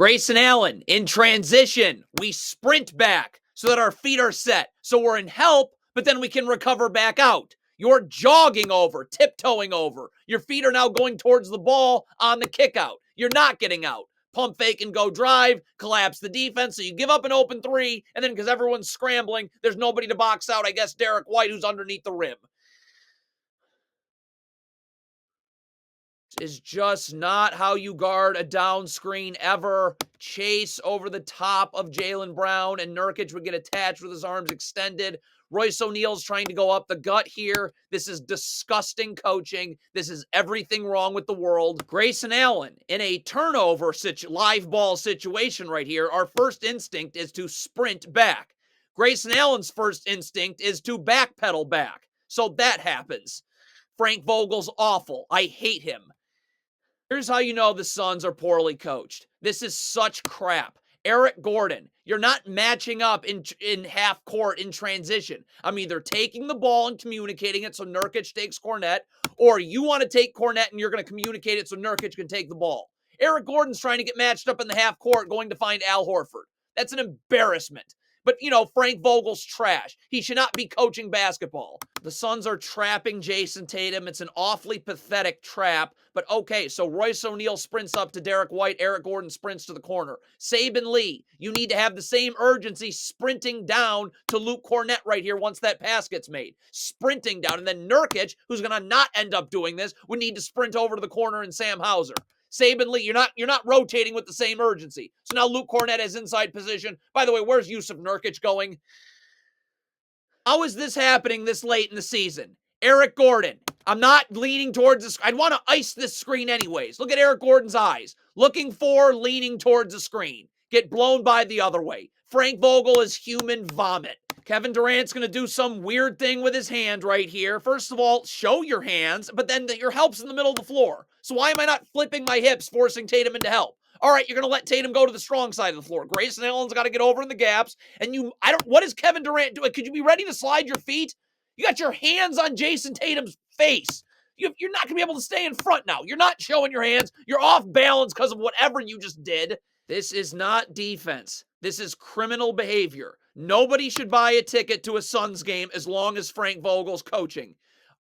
Grayson Allen, in transition, we sprint back so that our feet are set. So we're in help, but then we can recover back out. You're jogging over, tiptoeing over. Your feet are now going towards the ball on the kick out. You're not getting out. Pump fake and go drive, collapse the defense. So you give up an open three, and then because everyone's scrambling, there's nobody to box out, I guess, Derek White, who's underneath the rim. Is just not how you guard a down screen ever. Chase over the top of Jaylen Brown, and Nurkic would get attached with his arms extended. Royce O'Neal's trying to go up the gut here. This is disgusting coaching. This is everything wrong with the world. Grayson Allen, in a turnover live ball situation right here, our first instinct is to sprint back. Grayson Allen's first instinct is to backpedal back. So that happens. Frank Vogel's awful. I hate him. Here's how you know the Suns are poorly coached. This is such crap. Eric Gordon, you're not matching up in half court in transition. I'm either taking the ball and communicating it so Nurkic takes Kornet, or you want to take Kornet and you're going to communicate it so Nurkic can take the ball. Eric Gordon's trying to get matched up in the half court going to find Al Horford. That's an embarrassment. But, Frank Vogel's trash. He should not be coaching basketball. The Suns are trapping Jason Tatum. It's an awfully pathetic trap. But okay, so Royce O'Neal sprints up to Derek White. Eric Gordon sprints to the corner. Saban Lee, you need to have the same urgency sprinting down to Luke Kornet right here once that pass gets made. Sprinting down. And then Nurkic, who's going to not end up doing this, would need to sprint over to the corner and Sam Hauser. Saban Lee, you're not rotating with the same urgency. So now Luke Kornet has inside position. By the way, where's Yusuf Nurkic going? How is this happening this late in the season? Eric Gordon, I'm not leaning towards this. I'd want to ice this screen anyways. Look at Eric Gordon's eyes. Looking for, leaning towards the screen. Get blown by the other way. Frank Vogel is human vomit. Kevin Durant's going to do some weird thing with his hand right here. First of all, show your hands, but then your help's in the middle of the floor. So why am I not flipping my hips, forcing Tatum into help? All right, you're going to let Tatum go to the strong side of the floor. Grayson Allen's got to get over in the gaps. And what is Kevin Durant doing? Could you be ready to slide your feet? You got your hands on Jason Tatum's face. You're not going to be able to stay in front now. You're not showing your hands. You're off balance because of whatever you just did. This is not defense. This is criminal behavior. Nobody should buy a ticket to a Suns game as long as Frank Vogel's coaching.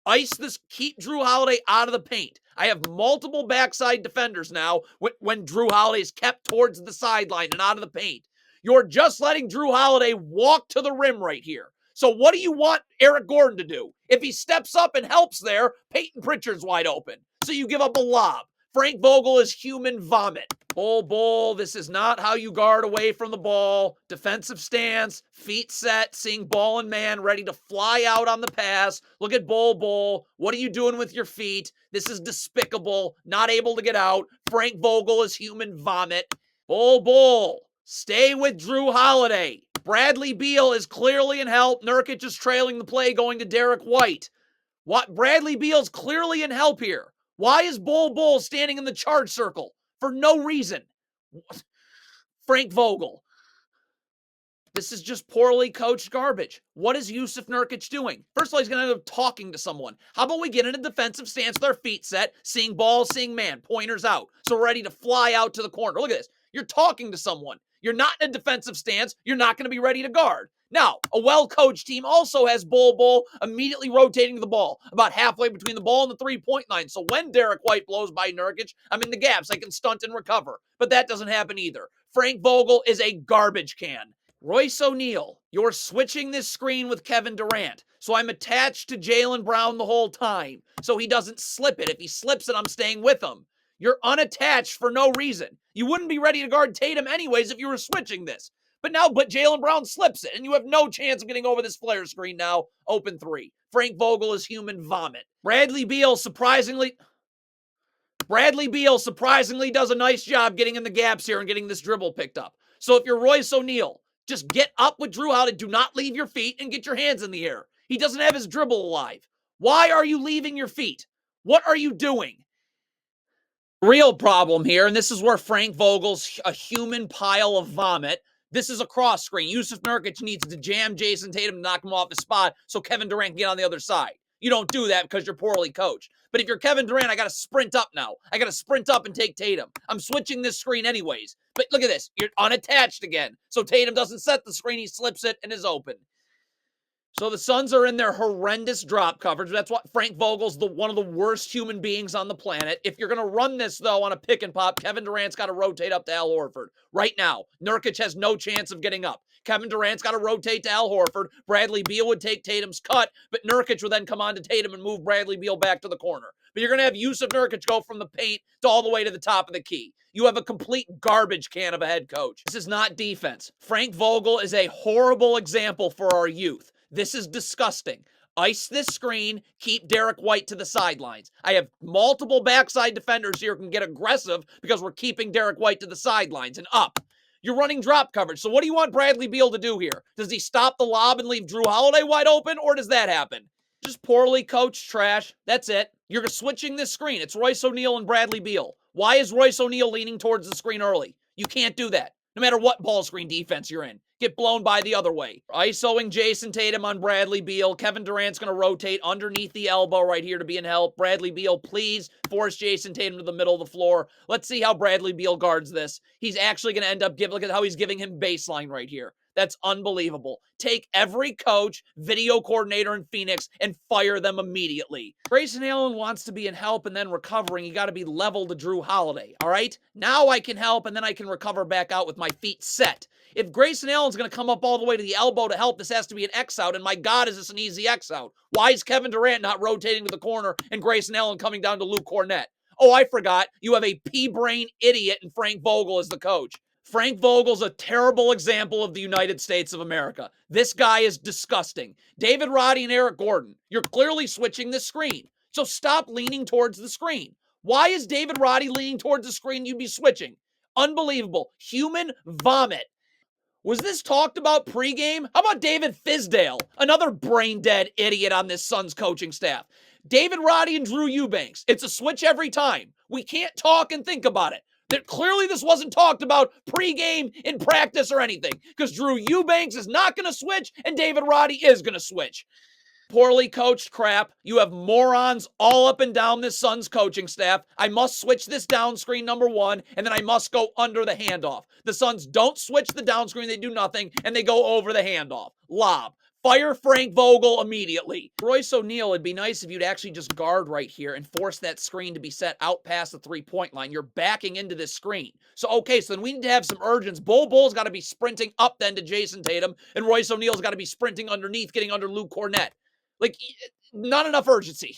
Ice this, keep Drew Holiday out of the paint. I have multiple backside defenders now when Drew Holiday is kept towards the sideline and out of the paint. You're just letting Drew Holiday walk to the rim right here. So what do you want Eric Gordon to do? If he steps up and helps there, Peyton Pritchard's wide open. So you give up a lob. Frank Vogel is human vomit. Bull, this is not how you guard away from the ball. Defensive stance, feet set, seeing ball and man, ready to fly out on the pass. Look at Bull. What are you doing with your feet? This is despicable. Not able to get out. Frank Vogel is human vomit. Bull. Stay with Drew Holiday. Bradley Beal is clearly in help. Nurkic is trailing the play going to Derek White. Bradley Beal's clearly in help here. Why is Bull standing in the charge circle? For no reason. Frank Vogel. This is just poorly coached garbage. What is Yusuf Nurkic doing? First of all, he's going to end up talking to someone. How about we get in a defensive stance with our feet set, seeing ball, seeing man, pointers out. So we're ready to fly out to the corner. Look at this. You're talking to someone. You're not in a defensive stance. You're not going to be ready to guard. Now, a well-coached team also has Bull immediately rotating the ball about halfway between the ball and the three-point line. So when Derek White blows by Nurkic, I'm in the gaps. I can stunt and recover. But that doesn't happen either. Frank Vogel is a garbage can. Royce O'Neal, you're switching this screen with Kevin Durant. So I'm attached to Jaylen Brown the whole time so he doesn't slip it. If he slips it, I'm staying with him. You're unattached for no reason. You wouldn't be ready to guard Tatum anyways if you were switching this. But Jaylen Brown slips it, and you have no chance of getting over this flare screen now. Open three. Frank Vogel is human vomit. Bradley Beal surprisingly does a nice job getting in the gaps here and getting this dribble picked up. So if you're Royce O'Neal, just get up with Drew Holiday. Do not leave your feet and get your hands in the air. He doesn't have his dribble alive. Why are you leaving your feet? What are you doing? Real problem here, and this is where Frank Vogel's a human pile of vomit. This is a cross screen. Yusuf Nurkic needs to jam Jason Tatum to knock him off his spot so Kevin Durant can get on the other side. You don't do that because you're poorly coached. But if you're Kevin Durant, I got to sprint up now. I got to sprint up and take Tatum. I'm switching this screen anyways. But look at this. You're unattached again. So Tatum doesn't set the screen. He slips it and is open. So the Suns are in their horrendous drop coverage. That's what Frank Vogel's one of the worst human beings on the planet. If you're going to run this, though, on a pick and pop, Kevin Durant's got to rotate up to Al Horford. Right now, Nurkic has no chance of getting up. Kevin Durant's got to rotate to Al Horford. Bradley Beal would take Tatum's cut, but Nurkic would then come on to Tatum and move Bradley Beal back to the corner. But you're going to have Yusuf Nurkic go from the paint to all the way to the top of the key. You have a complete garbage can of a head coach. This is not defense. Frank Vogel is a horrible example for our youth. This is disgusting. Ice this screen, keep Derek White to the sidelines. I have multiple backside defenders here who can get aggressive because we're keeping Derek White to the sidelines and up. You're running drop coverage. So what do you want Bradley Beal to do here? Does he stop the lob and leave Drew Holiday wide open, or does that happen? Just poorly coached trash. That's it. You're switching this screen. It's Royce O'Neal and Bradley Beal. Why is Royce O'Neal leaning towards the screen early? You can't do that. No matter what ball screen defense you're in. Get blown by the other way. ISOing Jason Tatum on Bradley Beal. Kevin Durant's going to rotate underneath the elbow right here to be in help. Bradley Beal, please force Jason Tatum to the middle of the floor. Let's see how Bradley Beal guards this. He's actually going to end up look at how he's giving him baseline right here. That's unbelievable. Take every coach, video coordinator in Phoenix, and fire them immediately. Grayson Allen wants to be in help and then recovering. You got to be level to Drew Holiday, all right? Now I can help and then I can recover back out with my feet set. If Grayson Allen's going to come up all the way to the elbow to help, this has to be an X out, and my God, is this an easy X out? Why is Kevin Durant not rotating to the corner and Grayson Allen coming down to Luke Cornett? Oh, I forgot. You have a pea-brain idiot and Frank Vogel as the coach. Frank Vogel's a terrible example of the United States of America. This guy is disgusting. David Roddy and Eric Gordon, you're clearly switching the screen. So stop leaning towards the screen. Why is David Roddy leaning towards the screen? You'd be switching. Unbelievable. Human vomit. Was this talked about pregame? How about David Fizdale, another brain-dead idiot on this Suns coaching staff? David Roddy and Drew Eubanks. It's a switch every time. We can't talk and think about it. That clearly this wasn't talked about pregame, in practice, or anything. Because Drew Eubanks is not going to switch, and David Roddy is going to switch. Poorly coached crap. You have morons all up and down this Suns coaching staff. I must switch this down screen, number one, and then I must go under the handoff. The Suns don't switch the down screen. They do nothing, and they go over the handoff. Lob. Fire Frank Vogel immediately. Royce O'Neal, it'd be nice if you'd actually just guard right here and force that screen to be set out past the three-point line. You're backing into this screen. So, okay, so then we need to have some urgency. Bull's got to be sprinting up then to Jason Tatum, and Royce O'Neal's got to be sprinting underneath, getting under Luke Cornett. Like, not enough urgency.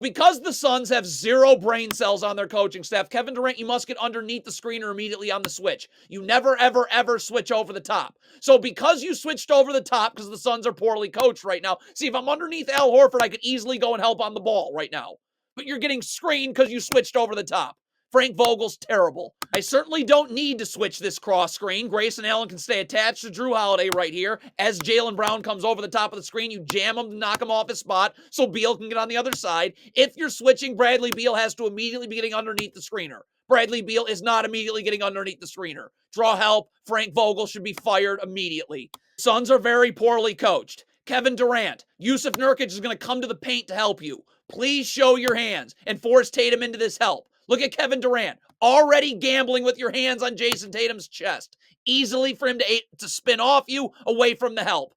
Because the Suns have zero brain cells on their coaching staff, Kevin Durant, you must get underneath the screen or immediately on the switch. You never, ever, ever switch over the top. So because you switched over the top, because the Suns are poorly coached right now, see, if I'm underneath Al Horford, I could easily go and help on the ball right now. But you're getting screened because you switched over the top. Frank Vogel's terrible. I certainly don't need to switch this cross screen. Grayson Allen can stay attached to Drew Holiday right here. As Jaylen Brown comes over the top of the screen, you jam him to knock him off his spot so Beal can get on the other side. If you're switching, Bradley Beal has to immediately be getting underneath the screener. Bradley Beal is not immediately getting underneath the screener. Draw help. Frank Vogel should be fired immediately. Suns are very poorly coached. Kevin Durant, Yusuf Nurkic is going to come to the paint to help you. Please show your hands and force Tatum into this help. Look at Kevin Durant, already gambling with your hands on Jason Tatum's chest. Easily for him to spin off you away from the help.